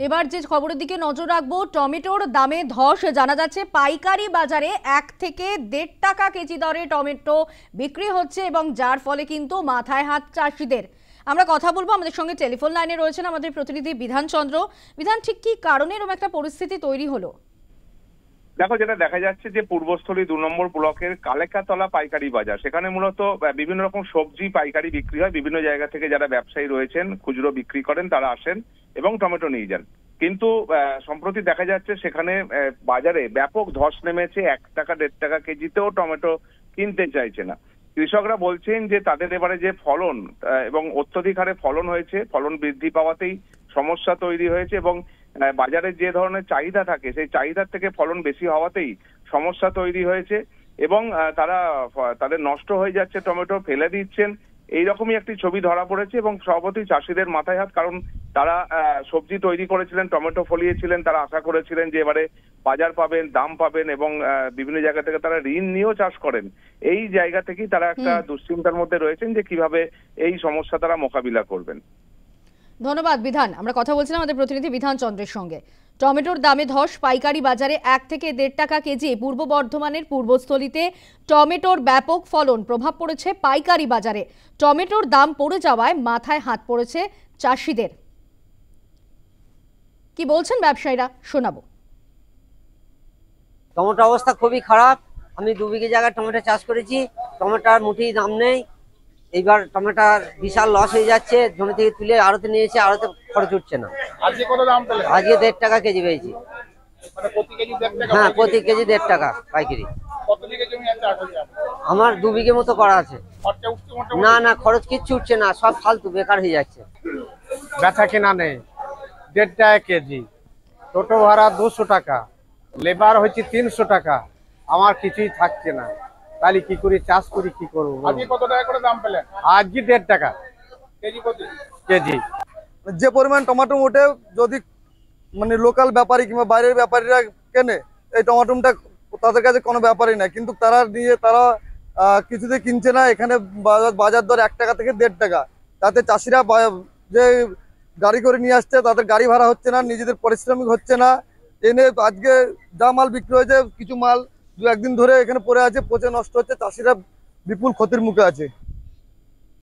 এবার যে খবরের দিকে নজর রাখবো, টমেটোর দামে ধস। জানা যাচ্ছে পাইকারি বাজারে 1 থেকে 1.5 টাকা কেজি দরে টমেটো বিক্রি হচ্ছে এবং যার ফলে কিন্তু মাথায় হাত চাষিদের। আমরা কথা বলবো, আমাদের সঙ্গে টেলিফোন লাইনে রয়েছেন আমাদের প্রতিনিধি বিধান চন্দ্র। বিধান, ঠিক কি কারণে এরকম একটা পরিস্থিতি তৈরি হলো? দেখো, যেটা দেখা যাচ্ছে যে পূর্বস্থলী 2 নম্বর ব্লকের কালেকাতলা পাইকারি বাজার, সেখানে মূলত বিভিন্ন রকম সবজি পাইকারি বিক্রি হয়। বিভিন্ন জায়গা থেকে যারা ব্যবসায়ী রয়েছেন, খুচরো বিক্রি করেন, তারা আসেন এবং টমেটো নিয়ে যান। কিন্তু সম্প্রতি দেখা যাচ্ছে সেখানে বাজারে ব্যাপক ধস নেমেছে। 1 টাকা 1.5 টাকা কেজিতেও টমেটো কিনতে চাইছে না। কৃষকরা বলছেন যে তাদের এবারে যে ফলন এবং অত্যধিক হারে ফলন হয়েছে, ফলন বৃদ্ধি পাওয়াতেই সমস্যা তৈরি হয়েছে এবং বাজারে যে ধরনের চাহিদা থাকে সেই চাহিদার থেকে ফলন বেশি হওয়াতেই সমস্যা তৈরি হয়েছে এবং তাদের নষ্ট হয়ে যাচ্ছে, টমেটো ফেলে দিচ্ছেন। এইরকমই একটি ছবি ধরা পড়েছে এবং স্বভাবতই চাষিদের মাথায় হাত। কারণ তারা সবজি তৈরি করেছিলেন, টমেটো ফলিয়েছিলেন, তারা আশা করেছিলেন যে এবারে বাজার পাবেন, দাম পাবেন এবং বিভিন্ন জায়গা থেকে তারা ঋণ নিয়েও চাষ করেন। এই জায়গা থেকেই তারা একটা দুশ্চিন্তার মধ্যে রয়েছেন যে কিভাবে এই সমস্যা তারা মোকাবিলা করবেন। ধন্যবাদ বিধান। আমরা কথা বলছিলাম আমাদের প্রতিনিধি বিধান চন্দ্রের সঙ্গে। টমেটোর দামে ধস, পাইকারি বাজারে 1 থেকে 1.5 টাকা কেজি। পূর্ব বর্ধমানের পূর্বস্থলীতে টমেটোর ব্যাপক ফলন, প্রভাব পড়েছে পাইকারি বাজারে। টমেটোর দাম পড়ে যাওয়ায় মাথায় হাত পড়েছে চাষিদের। কি বলছেন ব্যবসায়ীরা, শোনাবো। টমেটো অবস্থা খুবই খারাপ। আমি 2 বিঘে জায়গায় টমেটো চাষ করেছি। টমেটোর মুঠি দাম নেই। এইবার টমেটোর বিশাল লস হয়ে যাচ্ছে। জমি থেকে তুলে আড়তে নিয়েছে, আড়তে খরচ উঠছে না। আজকে কত দাম পেলে? আজকে 1.5 টাকা কেজি পেয়েছি। মানে প্রতি কেজি 1.5 টাকা? হ্যাঁ, প্রতি কেজি 1.5 টাকা পাইকারি। কত বিঘে জমি আছে আগে? আমার 2 বিঘে মতো করা আছে। খরচা উঠছে মোটামুটি? না না, খরচ কিচ্ছু উঠছে না, সব ফালতু বেকার হয়ে যাচ্ছে। বেচা কিনা নেই। 1.5 টাকা কেজি, টোটো ভাড়া 200 টাকা, লেবার হচ্ছে 300 টাকা। আমার কিছুই থাকছে না, তাহলে কি করে চাষ করি, কি করবো? আজকে কত টাকা করে দাম পেলেন? আজকে 1.5 টাকা কেজি প্রতি কেজি। যে পরিমাণ টমেটো ওঠে, যদি মানে লোকাল ব্যাপারী কিংবা বাইরের ব্যাপারীরা কেনে এই টমেটোটা, তাদের কাছে কোনো ব্যাপারই না। কিন্তু তারা কিছুতে কিনছে না। এখানে বাজার দর 1 টাকা থেকে 1.5 টাকা। তাতে চাষিরা যে গাড়ি করে নিয়ে আসছে, তাদের গাড়ি ভাড়া হচ্ছে না, নিজেদের পারিশ্রমিক হচ্ছে না। এনে আজকে যা মাল বিক্রি হয়েছে, কিছু মাল 2-1 দিন ধরে এখানে পড়ে আছে, পচে নষ্ট হচ্ছে। চাষিরা বিপুল ক্ষতির মুখে আছে।